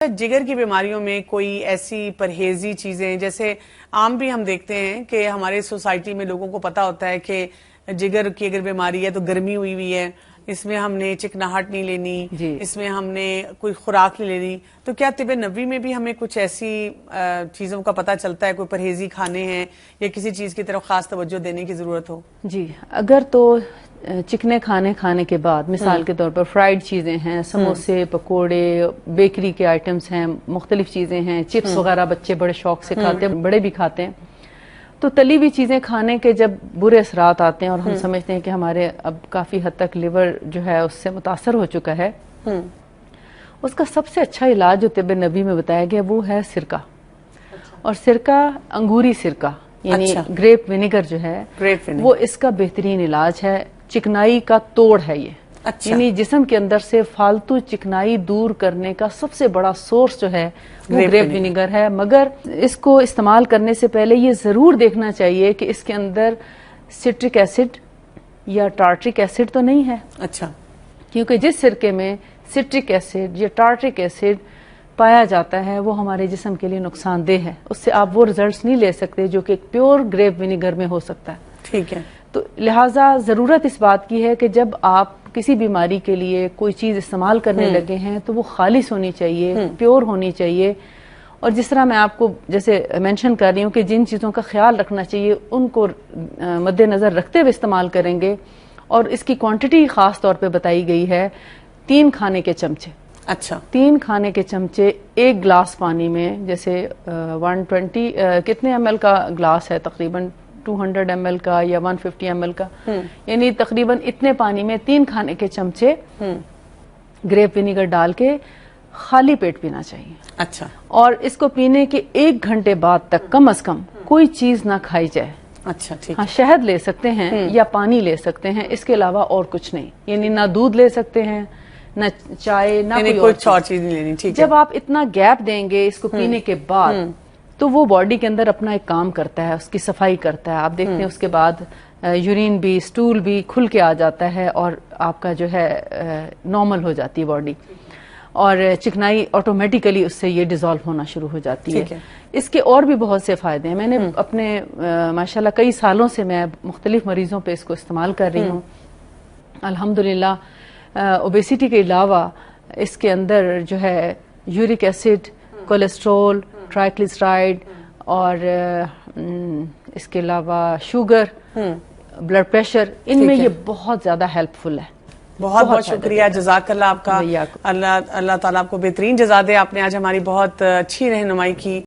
جگر کی بیماریوں میں کوئی ایسی پرہیزی چیزیں، جیسے عام بھی ہم دیکھتے ہیں کہ ہمارے سوسائٹی میں لوگوں کو پتا ہوتا ہے کہ جگر کی اگر بیماری ہے تو گرمی ہوئی ہے، اس میں ہم نے چکناہٹ نہیں لینی، اس میں ہم نے کوئی خوراک نہیں لینی، تو کیا طب نبوی میں بھی ہمیں کچھ ایسی چیزوں کا پتہ چلتا ہے، کوئی پرہیزی کھانے ہیں یا کسی چیز کی طرف خاص توجہ دینے کی ضرورت ہو؟ جی، اگر تو چکنے کھانے کے بعد مثال کے طور پر فرائیڈ چیزیں ہیں، سموسے، پکوڑے، بیکری کے آئٹمز ہیں، مختلف چیزیں ہیں، چپس وغیرہ بچے بڑے شوق سے کھاتے ہیں، بڑے بھی کھاتے ہیں، تو تلی ہوئی چیزیں کھانے کے جب برے اثرات آتے ہیں اور ہم سمجھتے ہیں کہ ہمارے اب کافی حد تک لیور جو ہے اس سے متاثر ہو چکا ہے، اس کا سب سے اچھا علاج جو طب نبوی میں بتایا گیا وہ ہے سرکہ، اور سرکہ انگوری سرکہ یعنی گریپ ونیگر جو ہے وہ اس کا بہترین علاج ہے، چکنائی کا توڑ ہے یہ، یعنی جسم کے اندر سے فالتو چکنائی دور کرنے کا سب سے بڑا سورس جو ہے وہ گریپ ونیگر ہے، مگر اس کو استعمال کرنے سے پہلے یہ ضرور دیکھنا چاہیے کہ اس کے اندر سٹرک ایسڈ یا ٹارٹرک ایسڈ تو نہیں ہے، کیونکہ جس سرکے میں سٹرک ایسڈ یا ٹارٹرک ایسڈ پایا جاتا ہے وہ ہمارے جسم کے لیے نقصان دہ ہے، اس سے آپ وہ ریزلٹس نہیں لے سکتے جو کہ ایک پیور گریپ ونیگر میں ہو سکتا ہے۔ ٹھیک ہے، تو لہٰذا ضرورت اس بات کی ہے کہ جب آپ کسی بیماری کے لیے کوئی چیز استعمال کرنے لگے ہیں تو وہ خالص ہونی چاہیے، پیور ہونی چاہیے، اور جس طرح میں آپ کو جیسے مینشن کر رہی ہوں کہ جن چیزوں کا خیال رکھنا چاہیے ان کو مد نظر رکھتے ہوئے استعمال کریں گے، اور اس کی کوانٹٹی خاص طور پہ بتائی گئی ہے 3 کھانے کے چمچے۔ 3 کھانے کے چمچے 1 گلاس پانی میں، جیسے 120 کتنے ایم ایل کا گلاس ہے، تقریباً 200 ایم ایل کا یا 150 ایم ایل کا، یعنی تقریباً اتنے پانی میں 3 کھانے کے چمچے گریپ ونیگر ڈال کے خالی پیٹ پینا چاہیے، اور اس کو پینے کے 1 گھنٹے بعد تک کم از کم کوئی چیز نہ کھائی جائے۔ ہاں، شہد لے سکتے ہیں یا پانی لے سکتے ہیں، اس کے علاوہ اور کچھ نہیں، یعنی نہ دودھ لے سکتے ہیں، نہ چائے، نہ کوئی اور چیز نہیں لینی۔ جب آپ اتنا گیپ دیں گے اس کو پینے کے بعد تو وہ باڈی کے اندر اپنا ایک کام کرتا ہے، اس کی صفائی کرتا ہے، آپ دیکھتے ہیں اس کے بعد یورین بھی، سٹول بھی کھل کے آ جاتا ہے، اور آپ کا جو ہے نارمل ہو جاتی ہے باڈی، اور چکنائی آٹومیٹیکلی اس سے یہ ڈیزالو ہونا شروع ہو جاتی ہے۔ اس کے اور بھی بہت سے فائدے ہیں، میں نے اپنے ماشاءاللہ کئی سالوں سے میں مختلف مریضوں پہ اس کو استعمال کر رہی ہوں، الحمدللہ۔ اوبیسٹی کے علاوہ اس کے اندر جو ہے یورک ایسڈ، کولیسٹرول، ٹرائیگلیسرائڈ، اور اس کے علاوہ شوگر، بلڈ پریشر، ان میں یہ بہت زیادہ ہیلپ فل ہے۔ بہت بہت شکریہ، جزاک اللہ آپ کا، اللہ تعالیٰ آپ کو بہترین جزا دے، آپ نے آج ہماری بہت اچھی رہنمائی کی۔